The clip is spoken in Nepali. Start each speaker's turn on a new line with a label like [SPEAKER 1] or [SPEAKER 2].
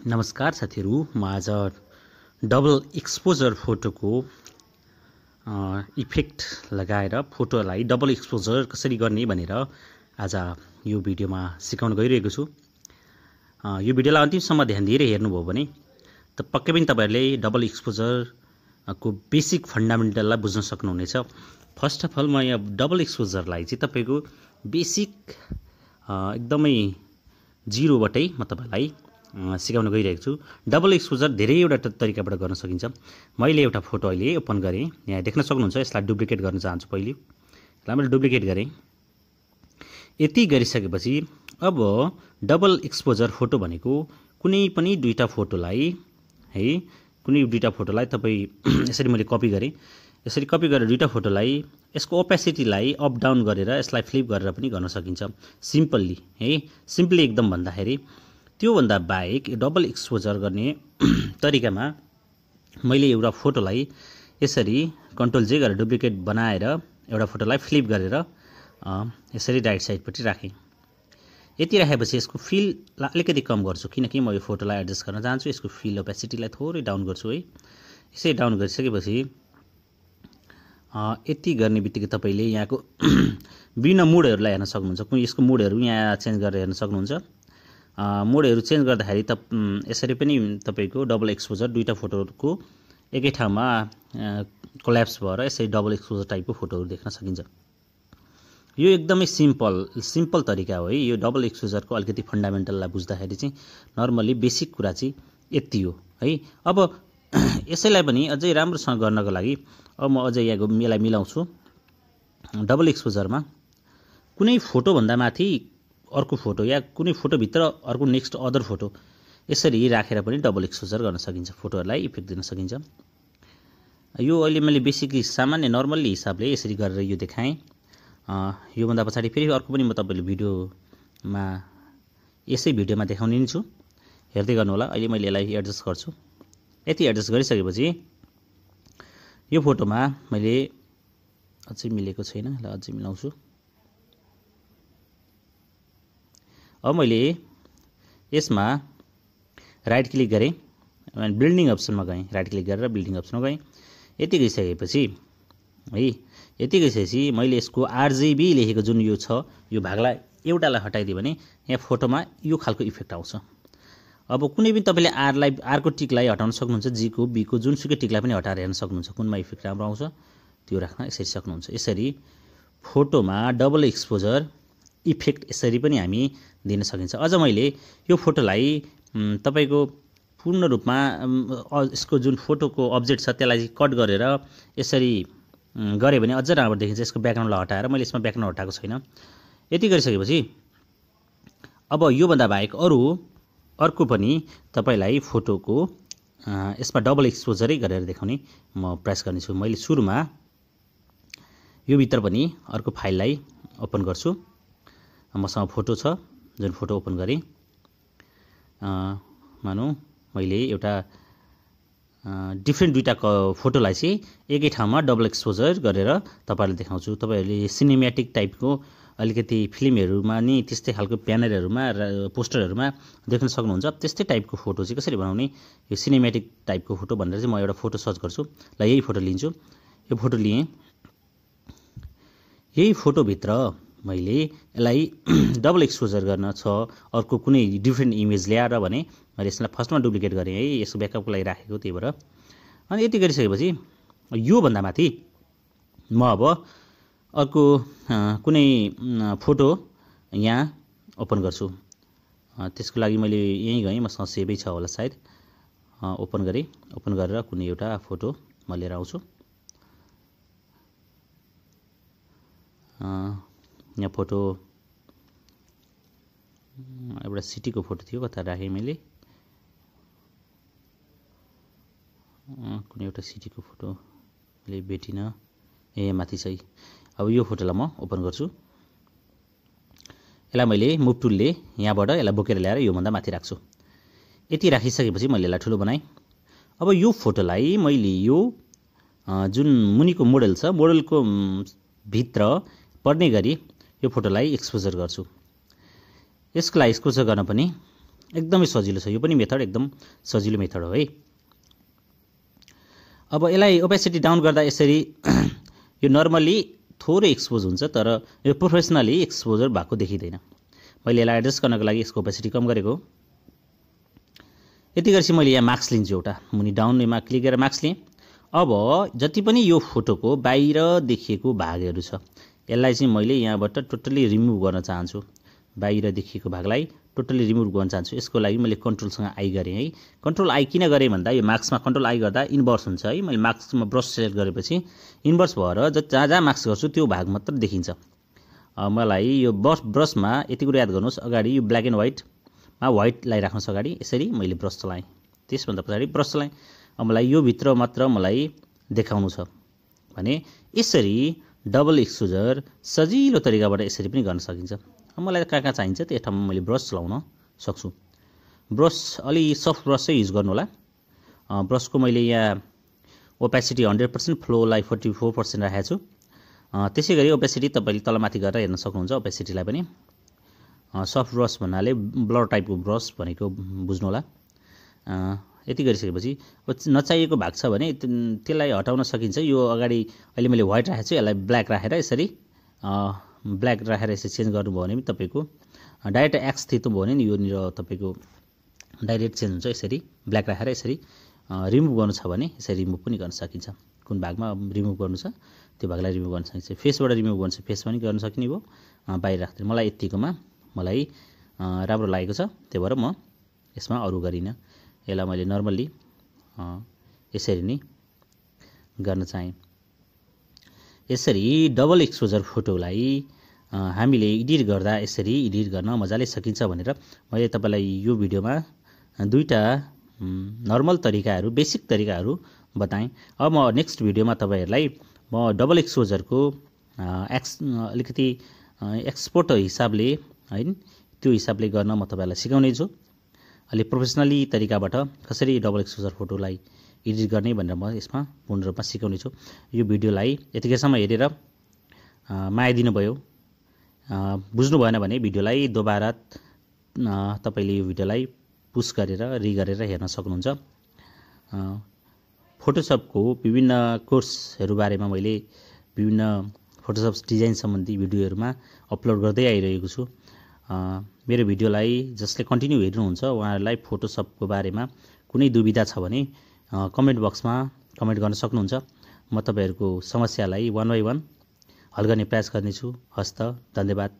[SPEAKER 1] नमस्कार साथीहरु, म आज डबल एक्सपोजर फोटोको इफेक्ट लगाएर फोटोलाई डबल एक्सपोजर कसरी गर्ने भनेर आज यो भिडियोमा सिकाउन गइरहेको छु। यो भिडियोलाई अन्तिमसम्म ध्यान दिएर हेर्नुभयो भने त पक्कै पनि तपाईहरुले डबल एक्सपोजर को बेसिक फन्डामेन्टललाई बुझ्न सक्नुहुनेछ। फर्स्ट अफ अल म यहाँ डबल एक्सपोजरलाई चाहिँ तपाईको बेसिक एकदमै जिरोबाटै म तपाईलाई सिकाउन गइरहेको छु। डबल एक्सपोजर धेरैवटा तरिकाबाट गर्न सकिन्छ। मैले एउटा फोटो अहिले ओपन गरे, यहाँ देख्न सक्नुहुन्छ। यसलाई डुप्लिकेट गर्न चाहन्छु। पहिले यसलाई मैले डुप्लिकेट गरे। यति गरिसकेपछि अब डबल एक्सपोजर फोटो भनेको कुनै पनि दुईटा फोटोलाई है, कुनै दुईटा फोटोलाई तपाई यसरी मैले कपी गरे। यसरी कपी गरेर दुईटा फोटोलाई यसको ओपेसिटीलाई अप डाउन गरेर यसलाई फ्लिप गरेर पनि गर्न सकिन्छ सिम्पली है। सिम्पली एकदम भन्दाखेरि त्यो भन्दा बाहेक डबल एक्सपोजर गर्ने तरिकामा मैले एउटा फोटोलाई यसरी कन्ट्रोल जे गरेर डुप्लिकेट बनाएर एउटा फोटोलाई फ्लिप गरेर यसरी राइट साइडपट्टि राखे। यति राखेपछि यसको फिल अलिकति कम गर्छु, किनकि म यो फोटोलाई एडजस्ट गर्न चाहन्छु। यसको फिल ओपेसिटीलाई थोरै डाउन गर्छु है। यसरी डाउन गरिसकेपछि यति गर्ने बित्तिकै तपाईले यहाँको विभिन्न मुडहरुलाई हेर्न सक्नुहुन्छ। कुनै यसको मुडहरु यहाँ चेन्ज गरेर हेर्न सक्नुहुन्छ। मोडहरु चेन्ज गर्दाखेरि त यसरी पनि तपाईको डबल एक्सपोजर दुईटा फोटोको एकै ठाउँमा कोल्याप्स भएर यसरी डबल एक्सपोजर टाइपको फोटोहरु देख्न सकिन्छ। यो एकदमै सिम्पल तरिका हो है। यो डबल एक्सपोजरको अलिकति फन्डामेन्टललाई बुझ्दाखेरि चाहिँ नर्मली बेसिक कुरा चाहिँ यति हो है। अब यसैलाई पनि अझै राम्रोसँग गर्नको लागि अब म अझै यसलाई मिलाउँछु। डबल एक्सपोजरमा कुनै फोटो भन्दा माथि अर्को फोटो या कुनै फोटो भित्र अर्को नेक्स्ट अदर फोटो यसरी राखेर पनि डबल एक्सपोजर गर्न सकिन्छ। फोटोहरुलाई इफेक्ट दिन सकिन्छ। यो अहिले मैले बेसिकली सामान्य नर्मली हिसाबले यसरी गरेर यो देखाएँ। यो भन्दा पछाडी फेरि अर्को पनि म तपाईले भिडियोमा यसै भिडियोमा देखाउने नै छु, हेर्दै गर्नु होला। अहिले मैले यसलाई एडजस्ट गर्छु। यति एडजस्ट गरिसकेपछि यो फोटोमा मैले अझै मिलेको छैन, यसलाई अझै मिलाउँछु। अब मैले यसमा राइट क्लिक गरे अनि बिल्डिङ अप्सनमा गएँ। राइट क्लिक गरेर बिल्डिङ अप्सनमा गएँ। यति गइसकेपछि है, यति गइसकेपछि मैले यसको आरजीबी लेखेको जुन यो छ, यो भागलाई एउटालाई हटाइदिए भने यहाँ फोटोमा यो खालको इफेक्ट आउँछ। अब कुनै पनि तपाईले आरको टिकलाई हटाउन सक्नुहुन्छ। जी को बी को जुनसुकै टिकलाई पनि हटाएर हेर्न सक्नुहुन्छ। कुनमा इफेक्ट राम्रो आउँछ त्यो राख्न यसरी सक्नुहुन्छ। यसरी फोटोमा डबल एक्सपोजर इफेक्ट यसरी पनि हामी दिन सकिन्छ। अझ मैले यो फोटोलाई तपाईको पूर्ण रूपमा यसको जुन फोटोको अब्जेक्ट छ त्यसलाई कट गरेर यसरी गरे भने अझ राम्रो देखिन्छ। यसको ब्याकग्राउन्डलाई हटाएर मैले यसमा ब्याकग्राउन्ड हटाएको छैन। यति गरिसकेपछि अब यो भन्दा बाहेक अर्को पनि तपाईलाई फोटोको यसमा डबल एक्सपोजरै गरेर देखाउने म प्रयास गर्ने छु। मैले सुरुमा यो भित्र पनि अर्को फाइललाई ओपन गर्छु। मसँग फोटो छ, जुन फोटो ओपन गरे मानौ मैले एउटा डिफ्रेन्ट दुईटा फोटोलाई चाहिँ एकै ठाउँमा डबल एक्सपोजर गरेर तपाईहरुले देखाउँछु। तपाईहरुले सिनेम्याटिक टाइपको अलिकति फिल्महरुमा नि त्यस्तै खालको ब्यानरहरुमा पोस्टरहरुमा देख्न सक्नुहुन्छ। त्यस्तै टाइपको फोटो चाहिँ कसरी बनाउने, यो सिनेम्याटिक टाइपको फोटो भनेर चाहिँ म एउटा फोटो सर्च गर्छु। ल यही फोटो लिन्छु। यो फोटो लिएँ। यही फोटो भित्र मैले यसलाई डबल एक्सपोजर गर्न छ अर्को कुनै डिफ्रेन्ट इमेज ल्याएर भने मैले यसलाई फर्स्टमा डुप्लिकेट गरेँ है, यसको ब्याकअपको लागि राखेको। त्यही भएर अनि यति गरिसकेपछि यो भन्दा माथि म अब अर्को कुनै फोटो यहाँ ओपन गर्छु। त्यसको लागि मैले यही गएँ, मसँग सेभै छ होला सायद। ओपन गरेँ। ओपन गरेर कुनै एउटा फोटो म लिएर आउँछु। यहाँ फोटो एउटा सिटीको फोटो थियो, कता राखेँ मैले। कुनै एउटा सिटीको फोटो मैले भेटिनँ। माथि चाहिँ अब यो फोटोलाई म ओपन गर्छु। यसलाई मैले मुभ टुलले यहाँबाट यसलाई बोकेर ल्याएर यो भन्दा माथि राख्छु। यति राखिसकेपछि मैले यसलाई ठुलो बनाएँ। अब यो फोटोलाई मैले यो जुन मुनिको मोडल छ, मोडलको भित्र पर्ने गरी यो फोटोलाई एक्सपोजर गर्छु। यसको लागि एक्सपोजर गर्न पनि एकदमै सजिलो छ। यो पनि मेथड एकदम सजिलो मेथड हो है। अब यसलाई ओपेसिटी डाउन गर्दा यसरी यो नर्मली थोरै एक्सपोज हुन्छ, तर यो प्रोफेसनली एक्सपोजर भएको देखिँदैन। मैले यसलाई एडजस्ट गर्नको लागि यसको ओपेसिटी कम गरेको। यति गरेपछि मैले यहाँ मार्क्स लिन्छु, एउटा मुनि डाउनमा क्लिक गरेर मार्क्स लिएँ। अब जति पनि यो फोटोको बाहिर देखिएको भागहरू छ यसलाई चाहिँ मैले यहाँबाट टोटली रिमुभ गर्न चाहन्छु। बाहिर देखिएको भागलाई टोटली रिमुभ गर्न चाहन्छु। यसको लागि मैले कन्ट्रोलसँग आई गरेँ है। कन्ट्रोल आई किन गरेँ भन्दा यो मार्क्समा कन्ट्रोल आई गर्दा इन्भर्स हुन्छ है। मैले मार्क्समा ब्रस सेलेक्ट गरेपछि इन्भर्स भएर जहाँ जहाँ मार्क्स गर्छु त्यो भाग मात्र देखिन्छ। मलाई यो ब्रसमा यति कुरा याद गर्नुहोस्, अगाडि यो ब्ल्याक एन्ड व्हाइटमा व्हाइटलाई राख्नुहोस् अगाडि, यसरी मैले ब्रस चलाएँ। त्यसभन्दा पछाडि ब्रस चलाएँ। अब मलाई यो भित्र मात्र मलाई देखाउनु छ भने यसरी डबल एक्सपोजर सजिलो तरिकाबाट यसरी पनि गर्न सकिन्छ। मलाई कहाँ कहाँ चाहिन्छ त्यो ठाउँमा मैले ब्रस चलाउन सक्छु। ब्रस अलि सफ्ट ब्रस चाहिँ युज गर्नु होला। ब्रसको मैले यहाँ ओपेसिटी 100%, फ्लोलाई 44% राखेको छु। त्यसै गरी ओपेसिटी तपाईँले तलमाथि गरेर हेर्न सक्नुहुन्छ। ओपेसिटीलाई पनि सफ्ट ब्रस भन्नाले ब्लर टाइपको ब्रस भनेको बुझ्नु होला। यति गरिसकेपछि नचाहिएको भाग छ भने त्यसलाई हटाउन सकिन्छ। यो अगाडि अहिले मैले व्हाइट राखेको छु, यसलाई ब्ल्याक राखेर यसरी चेन्ज गर्नुभयो भने पनि तपाईँको डाइरेक्ट एक्स थिच्नुभयो भने नि योनिर तपाईँको डाइरेक्ट चेन्ज हुन्छ। यसरी ब्ल्याक राखेर यसरी रिमुभ गर्नु छ भने यसरी रिमुभ पनि गर्न सकिन्छ। कुन भागमा रिमुभ गर्नु छ त्यो भागलाई रिमुभ गर्न सकिन्छ। फेसबाट रिमुभ गर्नु छ फेस पनि गर्न सकिने भयो। बाहिर राख्दै मलाई यतिकोमा मलाई राम्रो लागेको छ, त्यही भएर म यसमा अरू गरिनँ। यसलाई मैले नर्मल्ली यसरी नै गर्न चाहेँ। यसरी डबल एक्सपोजर फोटोलाई हामीले एडिट गर्दा यसरी एडिट गर्न मजाले सकिन्छ भनेर मैले तपाईँलाई यो भिडियोमा दुईटा नर्मल तरिकाहरू, बेसिक तरिकाहरू बताएँ। अब म नेक्स्ट भिडियोमा तपाईँहरूलाई म डबल एक्सपोजरको अलिकति एक्सपर्ट हिसाबले है त्यो हिसाबले गर्न म तपाईँलाई सिकाउने छु। अलि प्रोफेसनली तरिकाबाट कसरी डबल एक्सपोजर फोटोलाई एडिट गर्ने भनेर म यसमा पूर्ण रूपमा सिकाउने छु। यो भिडियोलाई यतिकैसम्म हेरेर माया दिनुभयो, बुझ्नु भएन भने भिडियोलाई दोबारा तपाईँले यो भिडियोलाई पुश गरेर गरेर हेर्न सक्नुहुन्छ। फोटोसपको विभिन्न कोर्सहरू बारेमा मैले विभिन्न फोटोसप डिजाइन सम्बन्धी भिडियोहरूमा अपलोड गर्दै आइरहेको छु। मेरो भिडियोलाई जसले कन्टिन्यू हेर्नुहुन्छ उहाँहरूलाई फोटोसपको बारेमा कुनै दुविधा छ भने कमेन्ट बक्समा कमेन्ट गर्न सक्नुहुन्छ। म तपाईँहरूको समस्यालाई 1 by 1 हल गर्ने प्रयास गर्नेछु। हस्त, धन्यवाद।